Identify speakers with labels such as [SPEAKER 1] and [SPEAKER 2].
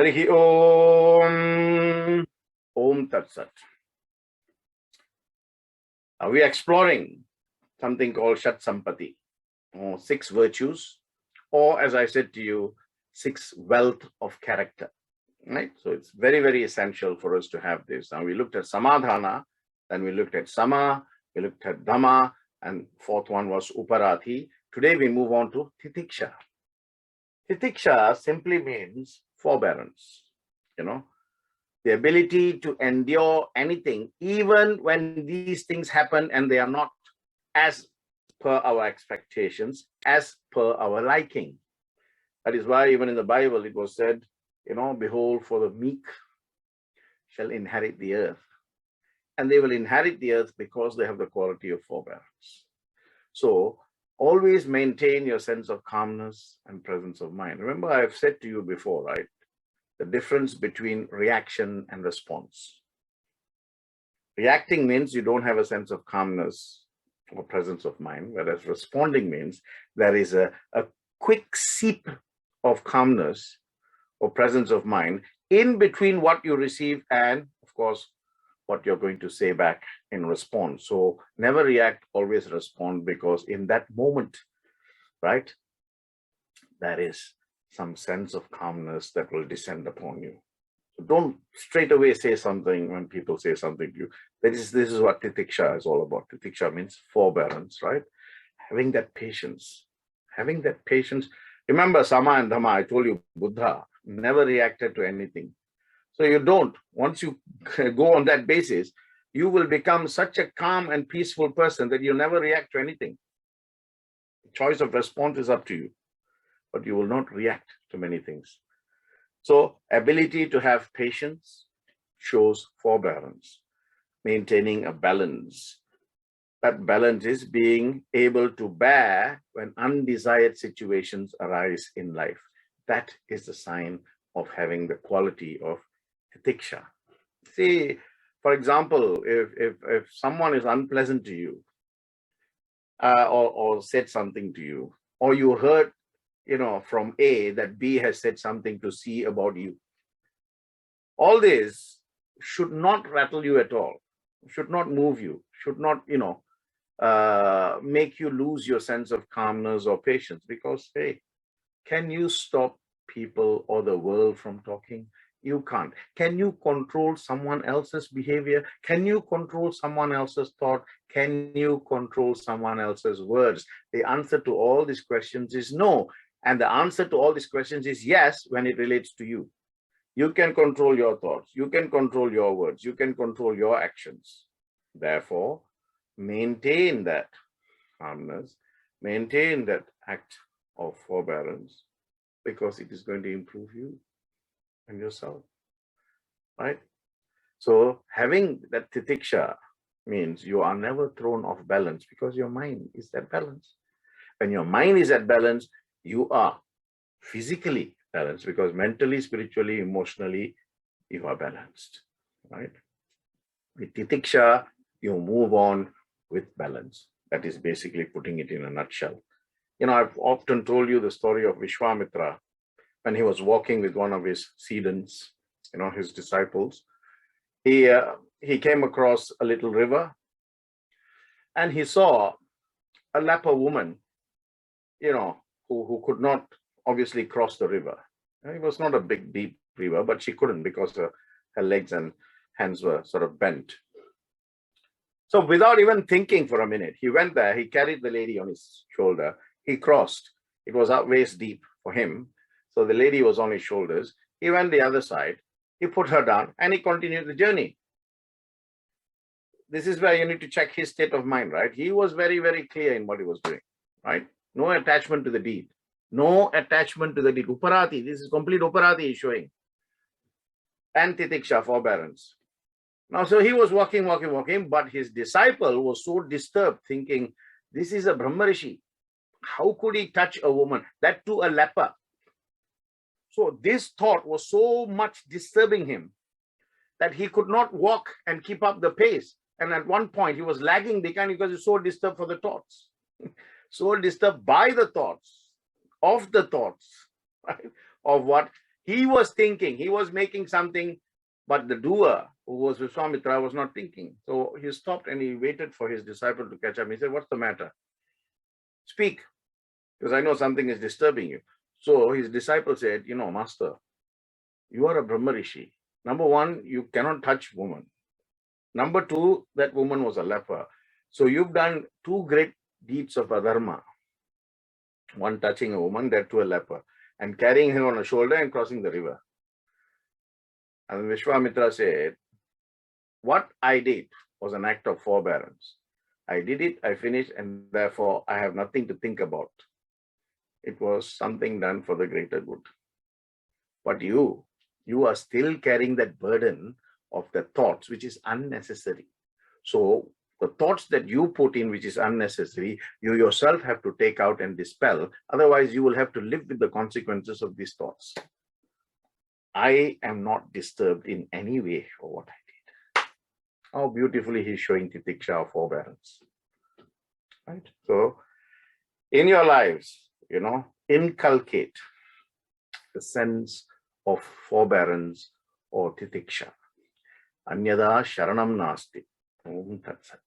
[SPEAKER 1] Harihi Om. Om Tat Sat. We are exploring something called Shat Sampati, or 6 virtues, or as I said to you, 6 wealth of character. Right? So it's very, very essential for us to have this. Now we looked at Samadhana, then we looked at Sama, we looked at Dhamma, and 4th one was Uparati. Today we move on to Tithiksha. Tithiksha simply means forbearance, the ability to endure anything, even when these things happen and they are not as per our expectations, as per our liking. That is why even in the Bible it was said, behold, for the meek shall inherit the earth. And they will inherit the earth because they have the quality of forbearance. So always maintain your sense of calmness and presence of mind. Remember, I've said to you before, right? The difference between reaction and response. Reacting means you don't have a sense of calmness or presence of mind, whereas responding means there is a quick seep of calmness or presence of mind in between what you receive and, of course, what you're going to say back in response. So never react, always respond, because in that moment, right, there is some sense of calmness that will descend upon you. So don't straight away say something when people say something to you. This is what Tithiksha is all about. Tithiksha means forbearance, right? Having that patience. Remember Sama and Dhamma, I told you, Buddha never reacted to anything. So you don't. Once you go on that basis, you will become such a calm and peaceful person that you never react to anything. The choice of response is up to you, but you will not react to many things. So ability to have patience shows forbearance, maintaining a balance. That balance is being able to bear when undesired situations arise in life. That is the sign of having the quality of Tithiksha. See, for example, if someone is unpleasant to you, or said something to you, or you heard, from A that B has said something to C about you, all this should not rattle you at all, should not move you, should not, make you lose your sense of calmness or patience, because, hey, can you stop people or the world from talking? You can't. Can you control someone else's behavior? Can you control someone else's thought? Can you control someone else's words? The answer to all these questions is no. And the answer to all these questions is yes, when it relates to you. You can control your thoughts. You can control your words. You can control your actions. Therefore, maintain that calmness, maintain that act of forbearance, because it is going to improve you and yourself, right? So having that Tithiksha means you are never thrown off balance, because your mind is at balance. When your mind is at balance, you are physically balanced, because mentally, spiritually, emotionally, you are balanced, right? With Tithiksha, you move on with balance. That is basically putting it in a nutshell. I've often told you the story of Vishwamitra when he was walking with one of his students, his disciples. He came across a little river, and he saw a leper woman, who could not obviously cross the river. It was not a big, deep river, but she couldn't, because her legs and hands were sort of bent. So without even thinking for a minute, he went there, he carried the lady on his shoulder, he crossed. It was up waist deep for him. So the lady was on his shoulders. He went the other side, he put her down, and he continued the journey. This is where you need to check his state of mind, right? He was very, very clear in what he was doing, right? No attachment to the deed. No attachment to the deed. Uparati, this is complete Uparati is showing. And Tithiksha, forbearance. Now, so he was walking, but his disciple was so disturbed, thinking, this is a Brahmarishi. How could he touch a woman? That too a leper. So this thought was so much disturbing him that he could not walk and keep up the pace. And at one point he was lagging behind because he was so disturbed for the thoughts. So disturbed by the thoughts, of the thoughts, right? Of what He was thinking, he was making something, but the doer, who was Vishwamitra, was not thinking. So he stopped and he waited for his disciple to catch up. He said, "What's the matter? Speak, because I know something is disturbing you." So his disciple said, "Master, you are a Brahma Rishi. Number one, you cannot touch woman. Number two, that woman was a leper. So you've done two great deeds of adharma. One touching a woman, that to a leper, and carrying him on a shoulder and crossing the river." And Vishwamitra said, "What I did was an act of forbearance. I did it, I finished, and therefore I have nothing to think about. It was something done for the greater good. But you are still carrying that burden of the thoughts, which is unnecessary. So the thoughts that you put in, which is unnecessary, you yourself have to take out and dispel. Otherwise, you will have to live with the consequences of these thoughts. I am not disturbed in any way for what I did." How beautifully he's showing Tithiksha of forbearance. Right? So in your lives, inculcate the sense of forbearance or Tithiksha. Anyada sharanam nasti. Om Tat Sat.